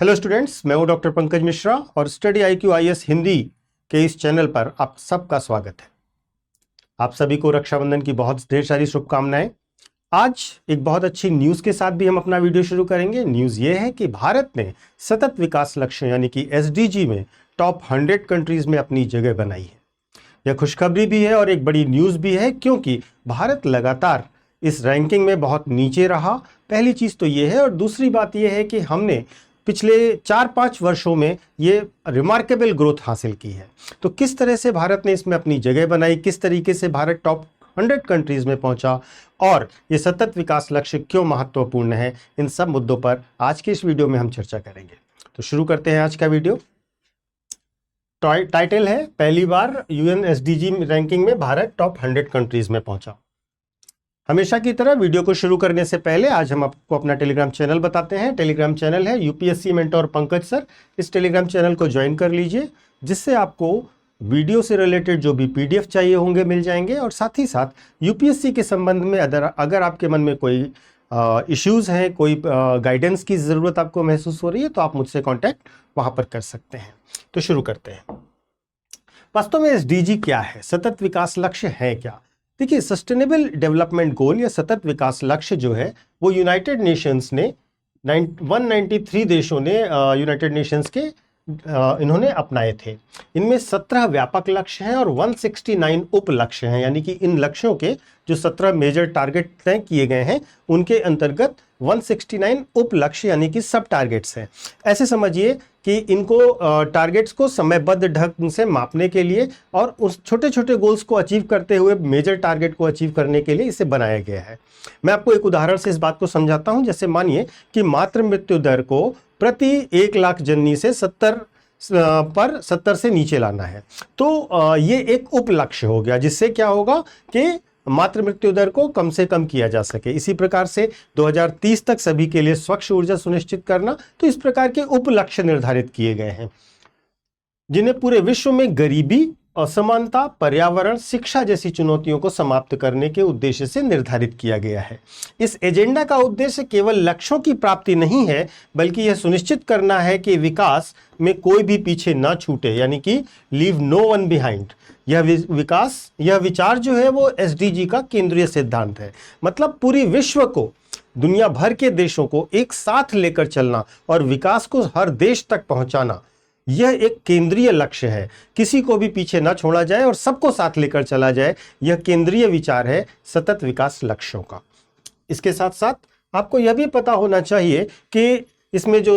Hello students, मैं हूं doctor Pankaj Mishra और स्टडी IQ IAS हिंदी के इस चैनल पर आप सबका स्वागत है। आप सभी को रक्षाबंधन की बहुत ढेर सारी शुभकामनाएं। आज एक बहुत अच्छी न्यूज़ के साथ भी हम अपना वीडियो शुरू करेंगे। न्यूज़ ये है कि भारत ने सतत विकास लक्ष्य यानी कि SDG में टॉप 100 कंट्रीज़ में अपनी जगह बनाई है। यह खुशखबरी भी है और एक बड़ी न्यूज़ भी है, क्योंकि भारत लगातार इस रैंकिंग में बहुत नीचे रहा। पहली चीज़ तो ये है, और दूसरी बात यह है कि हमने पिछले 4-5 वर्षों में ये रिमार्केबल ग्रोथ हासिल की है। तो किस तरह से भारत ने इसमें अपनी जगह बनाई, किस तरीके से भारत टॉप 100 कंट्रीज़ में पहुंचा और ये सतत विकास लक्ष्य क्यों महत्वपूर्ण है, इन सब मुद्दों पर आज के इस वीडियो में हम चर्चा करेंगे। तो शुरू करते हैं आज का वीडियो। टाइटल है, पहली बार UN SDG रैंकिंग में भारत टॉप 100 कंट्रीज़ में पहुंचा। हमेशा की तरह वीडियो को शुरू करने से पहले आज हम आपको अपना टेलीग्राम चैनल बताते हैं। टेलीग्राम चैनल है UPSC मेंटोर पंकज सर। इस टेलीग्राम चैनल को ज्वाइन कर लीजिए, जिससे आपको वीडियो से रिलेटेड जो भी PDF चाहिए होंगे मिल जाएंगे, और साथ ही साथ UPSC के संबंध में अगर आपके मन में कोई इश्यूज़ हैं, कोई गाइडेंस की ज़रूरत आपको महसूस हो रही है, तो आप मुझसे कॉन्टैक्ट वहाँ पर कर सकते हैं। तो शुरू करते हैं। वास्तव में SDG क्या है, सतत विकास लक्ष्य है क्या? देखिए, सस्टेनेबल डेवलपमेंट गोल या सतत विकास लक्ष्य जो है वो यूनाइटेड नेशंस ने 193 देशों ने यूनाइटेड नेशंस के इन्होंने अपनाए थे। इनमें 17 व्यापक लक्ष्य हैं और 169 उप लक्ष्य हैं, यानी कि इन लक्ष्यों के जो 17 मेजर टारगेट तय किए गए हैं उनके अंतर्गत 169 उप लक्ष्य यानी कि सब टारगेट्स हैं। ऐसे समझिए कि इनको टारगेट्स को समयबद्ध ढंग से मापने के लिए और उस छोटे छोटे गोल्स को अचीव करते हुए मेजर टारगेट को अचीव करने के लिए इसे बनाया गया है। मैं आपको एक उदाहरण से इस बात को समझाता हूं। जैसे मानिए कि मातृ मृत्यु दर को प्रति 1 लाख जननी से 70 से नीचे लाना है, तो ये एक उप लक्ष्य हो गया, जिससे क्या होगा कि मातृ मृत्यु दर को कम से कम किया जा सके। इसी प्रकार से 2030 तक सभी के लिए स्वच्छ ऊर्जा सुनिश्चित करना, तो इस प्रकार के उप लक्ष्य निर्धारित किए गए हैं, जिन्हें पूरे विश्व में गरीबी, असमानता, पर्यावरण, शिक्षा जैसी चुनौतियों को समाप्त करने के उद्देश्य से निर्धारित किया गया है। इस एजेंडा का उद्देश्य केवल लक्ष्यों की प्राप्ति नहीं है, बल्कि यह सुनिश्चित करना है कि विकास में कोई भी पीछे ना छूटे, यानी कि लीव नो वन बिहाइंड। यह विचार जो है वो SDG का केंद्रीय सिद्धांत है। मतलब पूरी विश्व को, दुनिया भर के देशों को एक साथ लेकर चलना और विकास को हर देश तक पहुंचाना, यह एक केंद्रीय लक्ष्य है। किसी को भी पीछे ना छोड़ा जाए और सबको साथ लेकर चला जाए, यह केंद्रीय विचार है सतत विकास लक्ष्यों का। इसके साथ साथ आपको यह भी पता होना चाहिए कि इसमें जो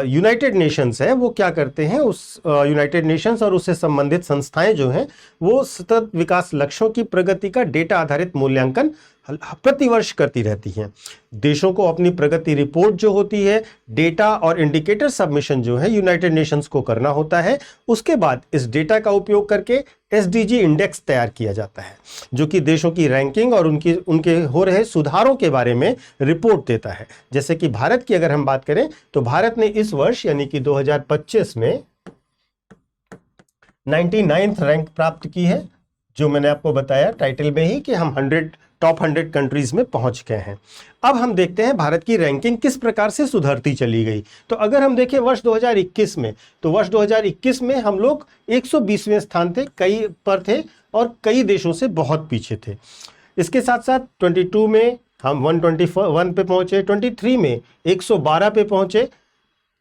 यूनाइटेड नेशंस है वो क्या करते हैं। उस यूनाइटेड नेशंस और उससे संबंधित संस्थाएं जो हैं वो सतत विकास लक्ष्यों की प्रगति का डेटा आधारित मूल्यांकन प्रतिवर्ष करती रहती हैं। देशों को अपनी प्रगति रिपोर्ट जो होती है, डेटा और इंडिकेटर सबमिशन जो है यूनाइटेड नेशंस को करना होता है। उसके बाद इस डेटा का उपयोग करके SDG इंडेक्स तैयार किया जाता है, जो कि देशों की रैंकिंग और उनके हो रहे सुधारों के बारे में रिपोर्ट देता है। जैसे कि भारत की अगर हम बात करें तो भारत ने इस वर्ष यानी कि 2025 में 99th रैंक प्राप्त की है, जो मैंने आपको बताया टाइटल में ही कि हम टॉप 100 कंट्रीज में पहुंच गए हैं। अब हम देखते हैं भारत की रैंकिंग किस प्रकार से सुधरती चली गई। तो अगर हम देखें वर्ष 2021 में, तो वर्ष 2021 में हम लोग 120वें स्थान थे, कई पर थे और कई देशों से बहुत पीछे थे। इसके साथ साथ 22 में हम 121 पे पहुंचे, 23 में 112 पे पहुंचे,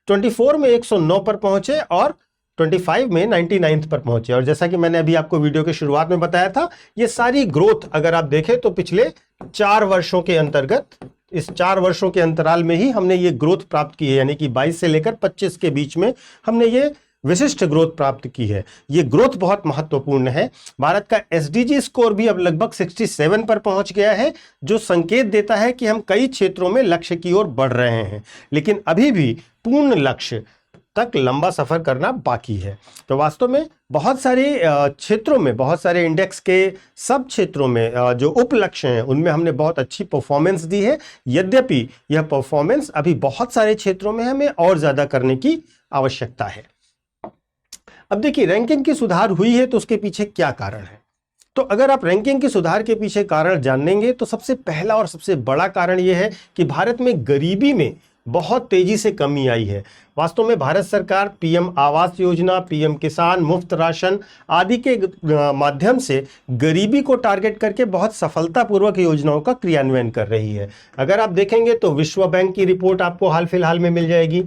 24 में 109 पर पहुंचे और 25 में 99th पर पहुंचे। और जैसा कि मैंने अभी आपको वीडियो के शुरुआत में बताया था, ये सारी ग्रोथ अगर आप देखें तो पिछले 4 वर्षों के अंतर्गत, इस 4 वर्षों के अंतराल में ही हमने ये ग्रोथ प्राप्त की है, यानी कि 22 से लेकर 25 के बीच में हमने ये विशिष्ट ग्रोथ प्राप्त की है। ये ग्रोथ बहुत महत्वपूर्ण है। भारत का SDG स्कोर भी अब लगभग 67 पर पहुंच गया है, जो संकेत देता है कि हम कई क्षेत्रों में लक्ष्य की ओर बढ़ रहे हैं, लेकिन अभी भी पूर्ण लक्ष्य तक लंबा सफर करना बाकी है। तो वास्तव में बहुत सारे क्षेत्रों में, बहुत सारे इंडेक्स के सब क्षेत्रों में जो उप लक्ष्य हैं उनमें हमने बहुत अच्छी परफॉर्मेंस दी है। यद्यपि यह परफॉर्मेंस अभी बहुत सारे क्षेत्रों में हमें और ज्यादा करने की आवश्यकता है। अब देखिए, रैंकिंग की सुधार हुई है तो उसके पीछे क्या कारण है। तो अगर आप रैंकिंग के सुधार के पीछे कारण जानेंगे तो सबसे पहला और सबसे बड़ा कारण यह है कि भारत में गरीबी में बहुत तेजी से कमी आई है। वास्तव में भारत सरकार पीएम आवास योजना, पीएम किसान, मुफ्त राशन आदि के माध्यम से गरीबी को टारगेट करके बहुत सफलतापूर्वक योजनाओं का क्रियान्वयन कर रही है। अगर आप देखेंगे तो विश्व बैंक की रिपोर्ट आपको हाल फिलहाल में मिल जाएगी,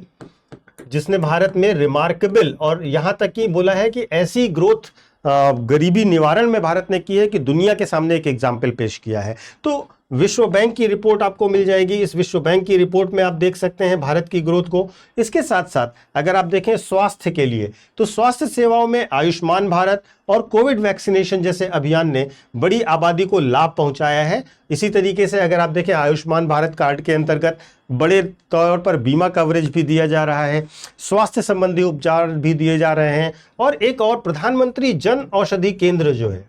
जिसने भारत में रिमार्केबल और यहां तक कि बोला है कि ऐसी ग्रोथ गरीबी निवारण में भारत ने की है कि दुनिया के सामने एक एग्जाम्पल पेश किया है। तो विश्व बैंक की रिपोर्ट आपको मिल जाएगी। इस विश्व बैंक की रिपोर्ट में आप देख सकते हैं भारत की ग्रोथ को। इसके साथ साथ अगर आप देखें स्वास्थ्य के लिए, तो स्वास्थ्य सेवाओं में आयुष्मान भारत और कोविड वैक्सीनेशन जैसे अभियान ने बड़ी आबादी को लाभ पहुंचाया है। इसी तरीके से अगर आप देखें आयुष्मान भारत कार्ड के अंतर्गत बड़े तौर पर बीमा कवरेज भी दिया जा रहा है, स्वास्थ्य संबंधी उपचार भी दिए जा रहे हैं, और एक और प्रधानमंत्री जन औषधि केंद्र जो है,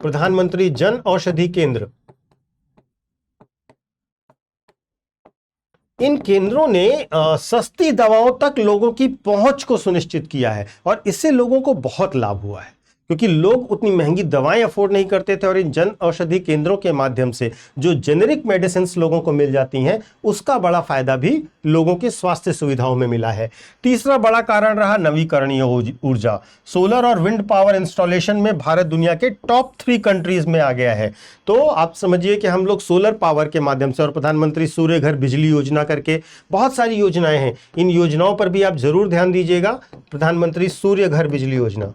प्रधानमंत्री जन औषधि केंद्र, इन केंद्रों ने सस्ती दवाओं तक लोगों की पहुंच को सुनिश्चित किया है और इससे लोगों को बहुत लाभ हुआ है, क्योंकि लोग उतनी महंगी दवाएं अफोर्ड नहीं करते थे और इन जन औषधि केंद्रों के माध्यम से जो जेनेरिक मेडिसिन लोगों को मिल जाती हैं, उसका बड़ा फायदा भी लोगों के स्वास्थ्य सुविधाओं में मिला है। तीसरा बड़ा कारण रहा नवीकरणीय ऊर्जा। सोलर और विंड पावर इंस्टॉलेशन में भारत दुनिया के टॉप 3 कंट्रीज में आ गया है। तो आप समझिए कि हम लोग सोलर पावर के माध्यम से और प्रधानमंत्री सूर्य घर बिजली योजना करके बहुत सारी योजनाएं हैं, इन योजनाओं पर भी आप जरूर ध्यान दीजिएगा। प्रधानमंत्री सूर्य घर बिजली योजना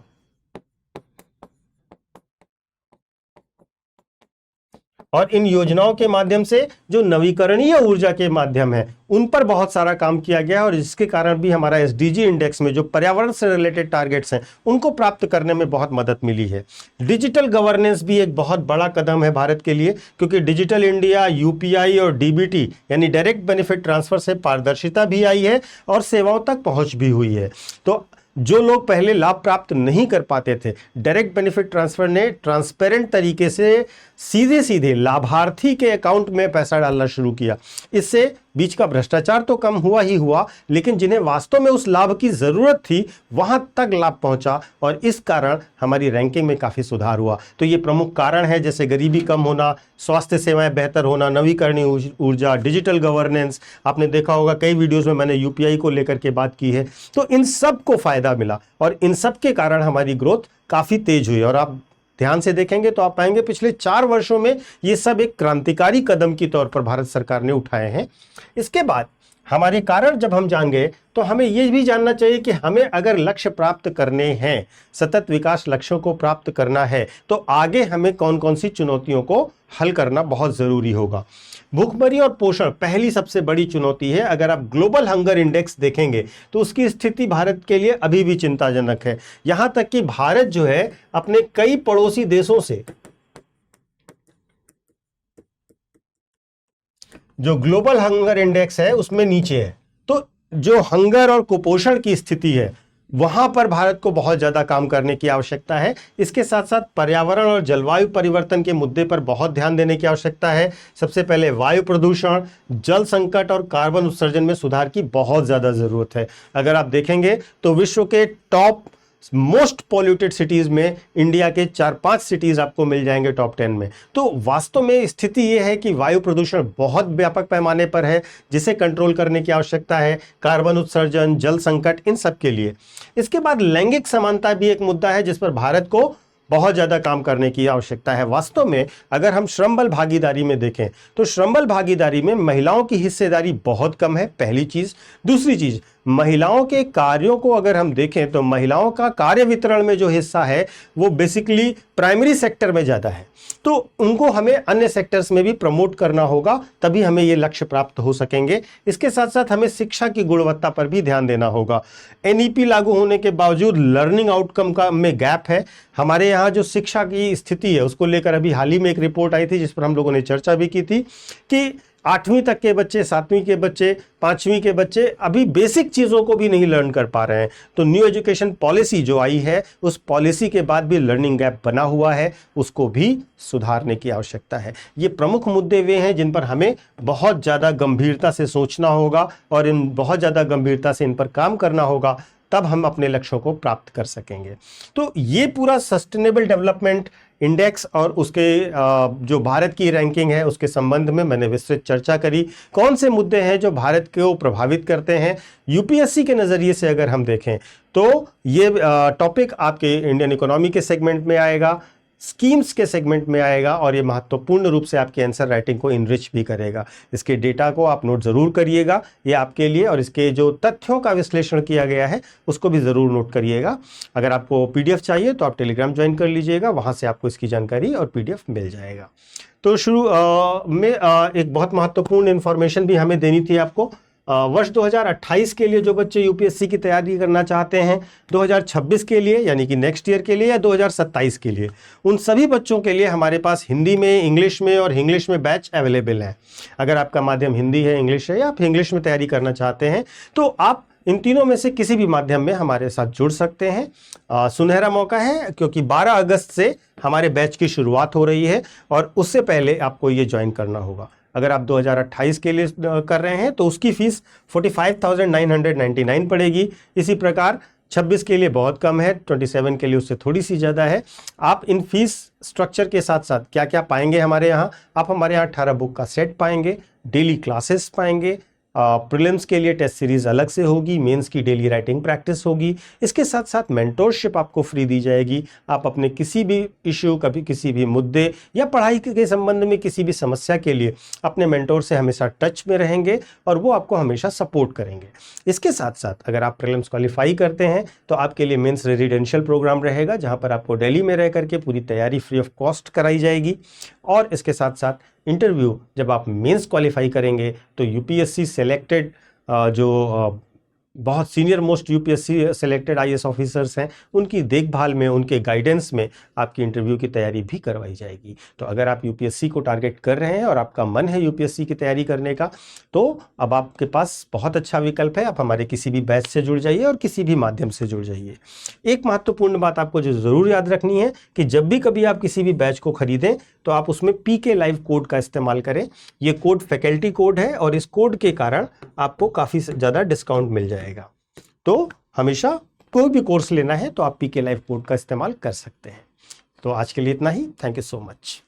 और इन योजनाओं के माध्यम से जो नवीकरणीय ऊर्जा के माध्यम है उन पर बहुत सारा काम किया गया है और जिसके कारण भी हमारा एसडीजी इंडेक्स में जो पर्यावरण से रिलेटेड टारगेट्स हैं उनको प्राप्त करने में बहुत मदद मिली है। डिजिटल गवर्नेंस भी एक बहुत बड़ा कदम है भारत के लिए, क्योंकि डिजिटल इंडिया, यूपीआई और डीबीटी यानी डायरेक्ट बेनिफिट ट्रांसफर से पारदर्शिता भी आई है और सेवाओं तक पहुंच भी हुई है। तो जो लोग पहले लाभ प्राप्त नहीं कर पाते थे, डायरेक्ट बेनिफिट ट्रांसफर ने ट्रांसपेरेंट तरीके से सीधे सीधे लाभार्थी के अकाउंट में पैसा डालना शुरू किया। इससे बीच का भ्रष्टाचार तो कम हुआ ही हुआ, लेकिन जिन्हें वास्तव में उस लाभ की जरूरत थी वहां तक लाभ पहुंचा और इस कारण हमारी रैंकिंग में काफी सुधार हुआ। तो ये प्रमुख कारण है, जैसे गरीबी कम होना, स्वास्थ्य सेवाएं बेहतर होना, नवीकरणीय ऊर्जा, डिजिटल गवर्नेंस। आपने देखा होगा कई वीडियोज में मैंने यूपीआई को लेकर के बात की है। तो इन सब को फायदा मिला और इन सब के कारण हमारी ग्रोथ काफी तेज हुई। और आप ध्यान से देखेंगे तो आप पाएंगे पिछले 4 वर्षों में ये सब एक क्रांतिकारी कदम की तौर पर भारत सरकार ने उठाए हैं। इसके बाद हमारे कारण जब हम जान गए तो हमें ये भी जानना चाहिए कि हमें अगर लक्ष्य प्राप्त करने हैं, सतत विकास लक्ष्यों को प्राप्त करना है, तो आगे हमें कौन कौन सी चुनौतियों को हल करना बहुत जरूरी होगा। भूखमरी और पोषण पहली सबसे बड़ी चुनौती है। अगर आप ग्लोबल हंगर इंडेक्स देखेंगे तो उसकी स्थिति भारत के लिए अभी भी चिंताजनक है। यहां तक कि भारत जो है अपने कई पड़ोसी देशों से जो ग्लोबल हंगर इंडेक्स है उसमें नीचे है। तो जो हंगर और कुपोषण की स्थिति है वहां पर भारत को बहुत ज्यादा काम करने की आवश्यकता है। इसके साथ साथ पर्यावरण और जलवायु परिवर्तन के मुद्दे पर बहुत ध्यान देने की आवश्यकता है। सबसे पहले वायु प्रदूषण, जल संकट और कार्बन उत्सर्जन में सुधार की बहुत ज्यादा जरूरत है। अगर आप देखेंगे तो विश्व के टॉप मोस्ट पॉल्यूटेड सिटीज में इंडिया के 4-5 सिटीज आपको मिल जाएंगे टॉप 10 में। तो वास्तव में स्थिति यह है कि वायु प्रदूषण बहुत व्यापक पैमाने पर है जिसे कंट्रोल करने की आवश्यकता है। कार्बन उत्सर्जन, जल संकट, इन सब के लिए। इसके बाद लैंगिक समानता भी एक मुद्दा है जिस पर भारत को बहुत ज्यादा काम करने की आवश्यकता है। वास्तव में अगर हम श्रम बल भागीदारी में देखें तो श्रम बल भागीदारी में महिलाओं की हिस्सेदारी बहुत कम है, पहली चीज। दूसरी चीज, महिलाओं के कार्यों को अगर हम देखें तो महिलाओं का कार्य वितरण में जो हिस्सा है वो बेसिकली प्राइमरी सेक्टर में ज्यादा है। तो उनको हमें अन्य सेक्टर्स में भी प्रमोट करना होगा, तभी हमें ये लक्ष्य प्राप्त हो सकेंगे। इसके साथ साथ हमें शिक्षा की गुणवत्ता पर भी ध्यान देना होगा। एनईपी लागू होने के बावजूद लर्निंग आउटकम का में गैप है। हमारे यहाँ जो शिक्षा की स्थिति है उसको लेकर अभी हाल ही में एक रिपोर्ट आई थी जिस पर हम लोगों ने चर्चा भी की थी कि 8वीं तक के बच्चे, 7वीं के बच्चे, 5वीं के बच्चे अभी बेसिक चीज़ों को भी नहीं लर्न कर पा रहे हैं। तो न्यू एजुकेशन पॉलिसी जो आई है उस पॉलिसी के बाद भी लर्निंग गैप बना हुआ है, उसको भी सुधारने की आवश्यकता है। ये प्रमुख मुद्दे वे हैं जिन पर हमें बहुत ज़्यादा गंभीरता से सोचना होगा और इन बहुत ज़्यादा गंभीरता से इन पर काम करना होगा, तब हम अपने लक्ष्यों को प्राप्त कर सकेंगे। तो ये पूरा सस्टेनेबल डेवलपमेंट इंडेक्स और उसके जो भारत की रैंकिंग है उसके संबंध में मैंने विस्तृत चर्चा करी। कौन से मुद्दे हैं जो भारत को प्रभावित करते हैं यूपीएससी के नज़रिए से अगर हम देखें तो ये टॉपिक आपके इंडियन इकोनॉमी के सेगमेंट में आएगा, स्कीम्स के सेगमेंट में आएगा और ये महत्वपूर्ण रूप से आपके आंसर राइटिंग को इनरिच भी करेगा। इसके डेटा को आप नोट ज़रूर करिएगा, ये आपके लिए, और इसके जो तथ्यों का विश्लेषण किया गया है उसको भी ज़रूर नोट करिएगा। अगर आपको पीडीएफ चाहिए तो आप टेलीग्राम ज्वाइन कर लीजिएगा, वहाँ से आपको इसकी जानकारी और पीडीएफ मिल जाएगा। तो शुरू में एक बहुत महत्वपूर्ण इन्फॉर्मेशन भी हमें देनी थी आपको। वर्ष 2028 के लिए जो बच्चे यूपीएससी की तैयारी करना चाहते हैं, 2026 के लिए यानी कि नेक्स्ट ईयर के लिए या 2027 के लिए, उन सभी बच्चों के लिए हमारे पास हिंदी में, इंग्लिश में और इंग्लिश में बैच अवेलेबल है। अगर आपका माध्यम हिंदी है, इंग्लिश है या आप इंग्लिश में तैयारी करना चाहते हैं तो आप इन तीनों में से किसी भी माध्यम में हमारे साथ जुड़ सकते हैं। सुनहरा मौका है क्योंकि 12 अगस्त से हमारे बैच की शुरुआत हो रही है और उससे पहले आपको ये ज्वाइन करना होगा। अगर आप 2028 के लिए कर रहे हैं तो उसकी फीस 45,999 पड़ेगी। इसी प्रकार 26 के लिए बहुत कम है, 27 के लिए उससे थोड़ी सी ज़्यादा है। आप इन फीस स्ट्रक्चर के साथ साथ क्या क्या पाएंगे हमारे यहाँ, आप हमारे यहाँ 18 बुक का सेट पाएंगे, डेली क्लासेस पाएंगे, प्रीलिम्स के लिए टेस्ट सीरीज अलग से होगी, मेंस की डेली राइटिंग प्रैक्टिस होगी, इसके साथ साथ मेंटोरशिप आपको फ्री दी जाएगी। आप अपने किसी भी इश्यू, कभी किसी भी मुद्दे या पढ़ाई के संबंध में किसी भी समस्या के लिए अपने मेंटोर से हमेशा टच में रहेंगे और वो आपको हमेशा सपोर्ट करेंगे। इसके साथ साथ अगर आप प्रीलिम्स क्वालिफाई करते हैं तो आपके लिए मेंस रेजिडेंशियल प्रोग्राम रहेगा जहाँ पर आपको दिल्ली में रह करके पूरी तैयारी फ्री ऑफ कॉस्ट कराई जाएगी। और इसके साथ साथ इंटरव्यू जब आप मेंस क्वालिफाई करेंगे तो यूपीएससी सेलेक्टेड जो बहुत senior most UPSC selected IAS officers हैं उनकी देखभाल में, उनके गाइडेंस में आपकी इंटरव्यू की तैयारी भी करवाई जाएगी। तो अगर आप यूपीएससी को टारगेट कर रहे हैं और आपका मन है यूपीएससी की तैयारी करने का तो अब आपके पास बहुत अच्छा विकल्प है। आप हमारे किसी भी बैच से जुड़ जाइए और किसी भी माध्यम से जुड़ जाइए। एक महत्वपूर्ण बात आपको जो ज़रूर याद रखनी है कि जब भी कभी आप किसी भी बैच को खरीदें तो आप उसमें पीके लाइव कोड का इस्तेमाल करें। ये कोड फैकल्टी कोड है और इस कोड के कारण आपको काफ़ी ज़्यादा डिस्काउंट मिल जाएगा। तो हमेशा कोई भी कोर्स लेना है तो आप पीके लाइव कोड का इस्तेमाल कर सकते हैं। तो आज के लिए इतना ही। Thank you so much.